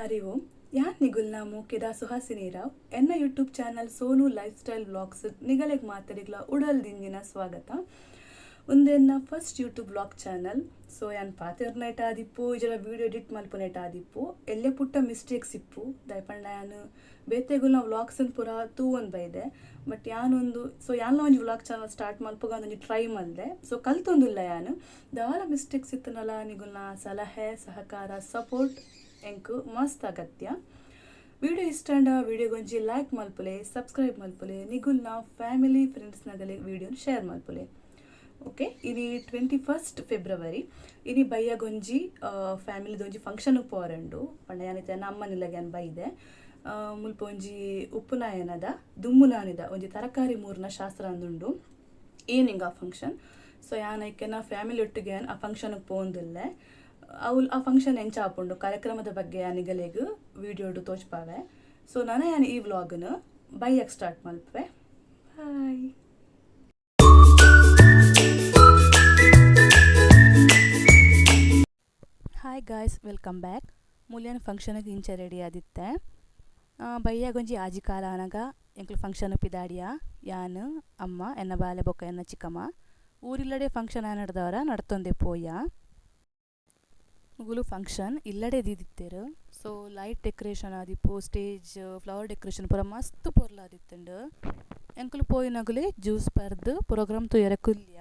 ಹರಿ ಓಂ ಯಾನ್ ನಿಗುಲ್ನ ಮೂಕೆದ ಸುಹಾಸಿನಿ ರಾವ್ ಎನ್ನ YouTube channel Sonu life style vlogs ನಿಗಲೆಗ್ ಮಾತರಿಗ್ಲ ಉಡಲ್ ದಿಂಜಿನ ಸ್ವಾಗತ. ಉಂದೆನ್ನ first YouTube vlog channel. So ಯಾನ್ ಪಾತೆರ್ನೈಟ್ ಆದಿಪ್ಪು ಇಜರ ವಿಡಿಯೋ ಎಡಿಟ್ ಮಲ್ಪುನೈಟ್ ಆದಿಪ್ಪು ಎಲ್ಲೆ ಪುಟ್ಟ ಮಿಸ್ಟೇಕ್ಸ್ ಇಪ್ಪು ದಯಪಂಡ ಯಾನು ಬೇತೆಗುಲ್ನ ವ್ಲಾಗ್ಸನ್ ಪೂರ ತೂವೊಂದು ಬೈದೆ. ಬಟ್ ಯಾನೊಂದು ಯಾನ್ಲ ಒಂಜಿ ವ್ಲಾಗ್ ಚಾನಲ್ ಸ್ಟಾರ್ಟ್ ಮಲ್ಪುಗ ಒಂದೊಂಜಿ ಟ್ರೈ ಮಲ್ದೆ. ಸೊ ಕಲ್ತೊಂದುಲ್ಲ ಯಾನು ದಾಲ ಮಿಸ್ಟೇಕ್ಸ್ ಇತ್ತನಲ್ಲ ನಿಗುಲ್ನ ಸಲಹೆ ಸಹಕಾರ ಸಪೋರ್ಟ್ ಎಂಕ್ ಮಸ್ತ್ ಅಗತ್ಯ. ವಿಡಿಯೋ ಇಷ್ಟಂಡ ವಿಡಿಯೋಗೊಂಜಿ ಲೈಕ್ ಮಲ್ಪುಲೆ, ಸಬ್ಸ್ಕ್ರೈಬ್ ಮಲ್ಪುಲೆ, ನಿಗುಲ್ನ ಫ್ಯಾಮಿಲಿ ಫ್ರೆಂಡ್ಸ್ ನಗಲೆ ವಿಡಿಯೋನ ಶೇರ್ ಮಲ್ಪುಲೆ. ಓಕೆ, ಇನಿ 21 ಫೆಬ್ರವರಿ ಇನಿ ಬಯ್ಯಗೊಂಜಿ ಫ್ಯಾಮಿಲಿದೊಂಜಿ ಫಂಕ್ಷನ್ ಪೋರಂಡು ಪಂಡ ಯಾನೈತೆ ನಮ್ಮನಿಲಗ್ಯಾನ್ ಬೈದೆ. ಮುಲ್ಪ ಒಂಜಿ ಉಪ್ಪುನಾಯನದ ದುಮ್ಮುನಾನಿದ ಒಂಜಿ ತರಕಾರಿ ಮೂರ್ನ ಶಾಸ್ತ್ರ ಅಂದುಂಡು ಈವ್ನಿಂಗ್ ಆ ಫಂಕ್ಷನ್. ಸೊ ಯಾನೈಕೆನ ಫ್ಯಾಮಿಲಿ ಒಟ್ಟಿಗೆ ಆ ಫಂಕ್ಷನ್ಗೆ ಪೋಂದಿಲ್ಲೆ. ಆ ಫಂಕ್ಷನ್ ಎಂಚ ಆಪುಂಡು ಕಾರ್ಯಕ್ರಮದ ಬಗ್ಗೆ ಯಾನಿಗಲೆಗ್ ವಿಡಿಯೋಡು ತೋಚ್ಪಾವೆ. ಸೊ ನಾನು ಯಾನ್ ಈ ವ್ಲಾಗ್ನ ಬೈಯಕ್ಕೆ ಸ್ಟಾರ್ಟ್ ಮಲ್ಪೆ. Bye. Hi guys, welcome back. ಮೂಲ್ಯನ ಫಂಕ್ಷನ್ಗೆ ಇಂಚ ರೆಡಿ ಆದಿತ್ತೆ. ಬಯ್ಯಾಗೊಂಜಿ ಆಜಿ ಕಾಲ ಅನಗ ಎಂಕ್ಲು ಫಂಕ್ಷನ್ ಪಿದಾಡಿಯ ಯಾನ್ ಅಮ್ಮ ಎನ್ನ ಬಾಲೆ ಬೊಕ್ಕ ಎನ್ನ ಚಿಕ್ಕಮ್ಮ ಊರಿಲ್ಲಡೆ ಫಂಕ್ಷನ್ ನಡೆದವರ ನಡ್ತೊಂದೆ ಪೋಯ ಮುಗುಲು ಫಂಕ್ಷನ್ ಇಲ್ಲಡೆ ದಿತ್ತೇರು. ಸೊ ಲೈಟ್ ಡೆಕೋರೇಷನ್ ಆದಿಪ್ಪು, ಸ್ಟೇಜ್ ಫ್ಲವರ್ ಡೆಕೋರೇಷನ್ ಪೂರ ಮಸ್ತ್ ಪೊರ್ಲ ಆದಿತ್ತುಂಡು. ಎಂಕುಲು ಪೋಯಿನಗುಲೆ ಜ್ಯೂಸ್ ಪರ್ದು ಪ್ರೋಗ್ರಾಮ್ ತುಯರ ಕುಲ್ಯ.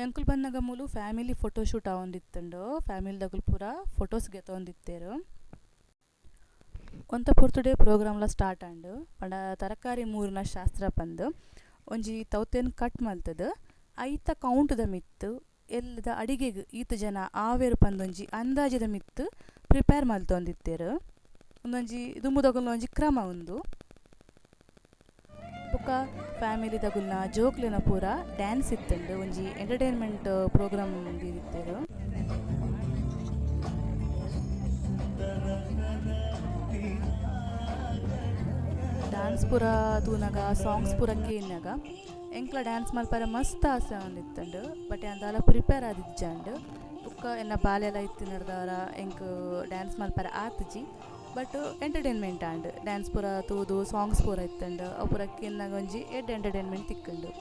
ಎಂಕುಲು ಬಂದಾಗ ಮೂಲು ಫ್ಯಾಮಿಲಿ ಫೋಟೋಶೂಟ್ ಆವೊಂದಿತ್ತುಂಡು. ಫ್ಯಾಮಿಲಿದಗುಲು ಪೂರ ಫೋಟೋಸ್ ಗೆತ್ತೊಂದಿತ್ತೇರು. ಒಂತ ಪೊರ್ತುಡೆ ಪ್ರೋಗ್ರಾಮ್ಲ ಸ್ಟಾರ್ಟ್ ಆಂಡು ಪಂಡ ತರಕಾರಿ ಮೂರ್ನ ಶಾಸ್ತ್ರ ಪಂದು ಒಂಜಿ ತೌತೇನ್ ಕಟ್ ಮಲ್ತದು ಐತ ಕೌಂಟ್ದ ಮಿತ್ತು ಎಲ್ಲದ ಅಡಿಗೆಗ್ ಈತ ಜನ ಆವೇರು ಪಂದೊಂಜಿ ಅಂದಾಜಿದ ಮಿತ್ತು ಪ್ರಿಪೇರ್ ಮಲ್ತೊಂದಿತ್ತೇರು. ಒಂದೊಂಜಿ ದುಂಬುದಗುಲ್ನ ಒಂಜಿ ಕ್ರಮ ಉಂದು. ಬೊಕ್ಕ ಫ್ಯಾಮಿಲಿದಗುಲ್ನ ಜೋಕ್ಲೆನ ಪೂರ ಡ್ಯಾನ್ಸ್ ಇತ್ತುಂಡು. ಒಂಜಿ ಎಂಟರ್ಟೈನ್ಮೆಂಟ್ ಪ್ರೋಗ್ರಾಮ್ ದೀದಿತ್ತೇರು. ಡ್ಯಾನ್ಸ್ ಪೂರ ತೂನಗ ಸಾಂಗ್ಸ್ ಪೂರ ಕೇನ್ನಾಗ ಎಂಕ್ಲ ಡ್ಯಾನ್ಸ್ ಮಲ್ಪರ ಮಸ್ತ್ ಆಸೆ ಒಂದಿತ್ತಂಡು. ಬಟ್ ಅಂದಾಲ ಪ್ರಿಪೇರ್ ಆದಿಜ್ಜಂಡು ಬುಕ್ಕ ಎನ್ನ ಬಾಲೆಲ್ಲ ಇತ್ತು ನಡೆದವರ ಎಂಕ್ ಡ್ಯಾನ್ಸ್ ಮಲ್ಪರ ಆತಜಿ. ಬಟ್ ಎಂಟರ್ಟೈನ್ಮೆಂಟ್ ಆಂಡ್ ಡ್ಯಾನ್ಸ್ ಪೂರ ತೂದು ಸಾಂಗ್ಸ್ ಪೂರ ಇತ್ತಂಡು ಅವು ಪೂರ ಕೇನ್ನಾಗ ಒಂಜಿ ಎಂಟರ್ಟೈನ್ಮೆಂಟ್ ತಿಕ್ಕಂಡು.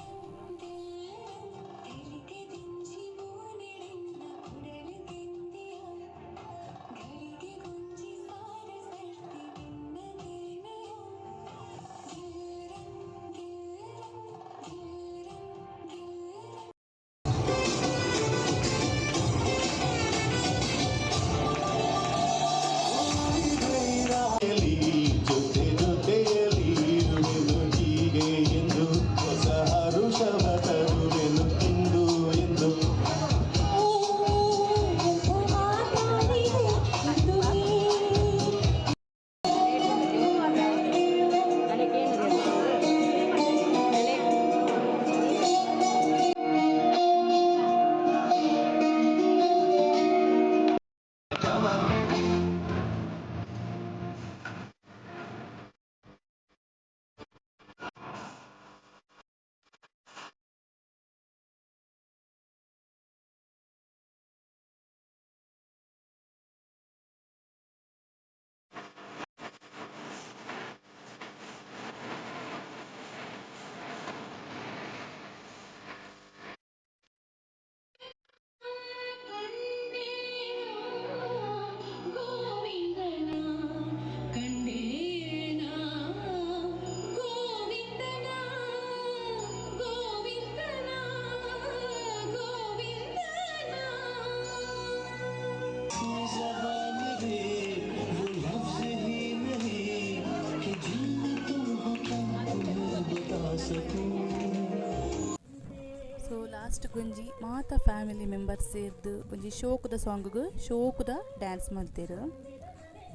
ಸೊ ಲಾಸ್ಟ್ ಗೊಂಜಿ ಮಾತ ಫ್ಯಾಮಿಲಿ ಮೆಂಬರ್ಸ್ ಸೇರ್ದು ಒಂಜಿ ಶೋಕುದ ಸಾಂಗ್ಗ್ ಶೋಕುದ ಡ್ಯಾನ್ಸ್ ಮಲ್ತೇರು.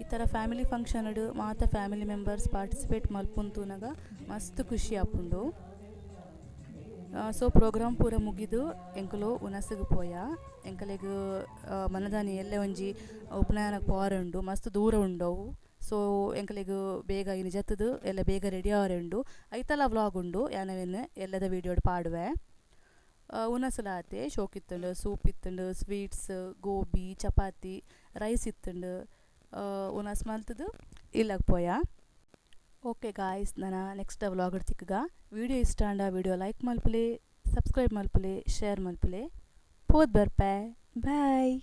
ಈ ಥರ ಫ್ಯಾಮಿಲಿ ಫಂಕ್ಷನ್ಡ್ ಮಾತ ಫ್ಯಾಮಿಲಿ ಮೆಂಬರ್ಸ್ ಪಾರ್ಟಿಸಿಪೇಟ್ ಮಲ್ಪುಂತುನಾಗ ಮಸ್ತ್ ಖುಷಿ ಆಪುಂಡು. ಸೊ ಪ್ರೋಗ್ರಾಮ್ ಪೂರ ಮುಗಿದು ಎಂಕುಲು ಉನಸ್ಗ್ ಪೋಯ. ಎಂಕಲೆಗ್ ಮನದಾನಿ ಎಲ್ಲೆ ಒಂಜಿ ಉಪನಯನಕ್ಕೆ ಪೋರುಂಡು ಮಸ್ತ್ ದೂರ ಉಂಡವು. ಸೊ ಎಂಕಲೆಗ್ ಬೇಗ ಇನ್ನು ಜತ್ತದು ಎಲ್ಲ ಬೇಗ ರೆಡಿ ಆವರೆಂಡು ಐತಲ ವ್ಲಾಗ್ ಉಂಡು ಯಾನವೆನ್ ಎಲ್ಲದ ವೀಡಿಯೋಡ್ ಪಾಡುವೆ. ಉನಸಲಾತೆ ಶೋಕ್ ಇತ್ತುಂಡು, ಸೂಪ್ ಇತ್ತುಂಡು, ಸ್ವೀಟ್ಸ್, ಗೋಬಿ, ಚಪಾತಿ, ರೈಸ್ ಇತ್ತುಂಡು. ಉನಾಸ್ ಮಲ್ತದು ಇಲ್ಲಗ್ ಪೋಯ. ಓಕೆ ಗಾಯ್ಸ್, ನಾನು ನೆಕ್ಸ್ಟ್ ವ್ಲಾಗ್ ಇಡ್ತಿಕ್ಕಗ. ವಿಡಿಯೋ ಇಷ್ಟ ಅಂಡ ವಿಡಿಯೋ ಲೈಕ್ ಮಲ್ಪಲೆ, ಸಬ್ಸ್ಕ್ರೈಬ್ ಮಲ್ಪಲೆ, ಶೇರ್ ಮಲ್ಪಲೆ. ಪೋದ್ ಬರ್ಪೆ ಬಾಯ್.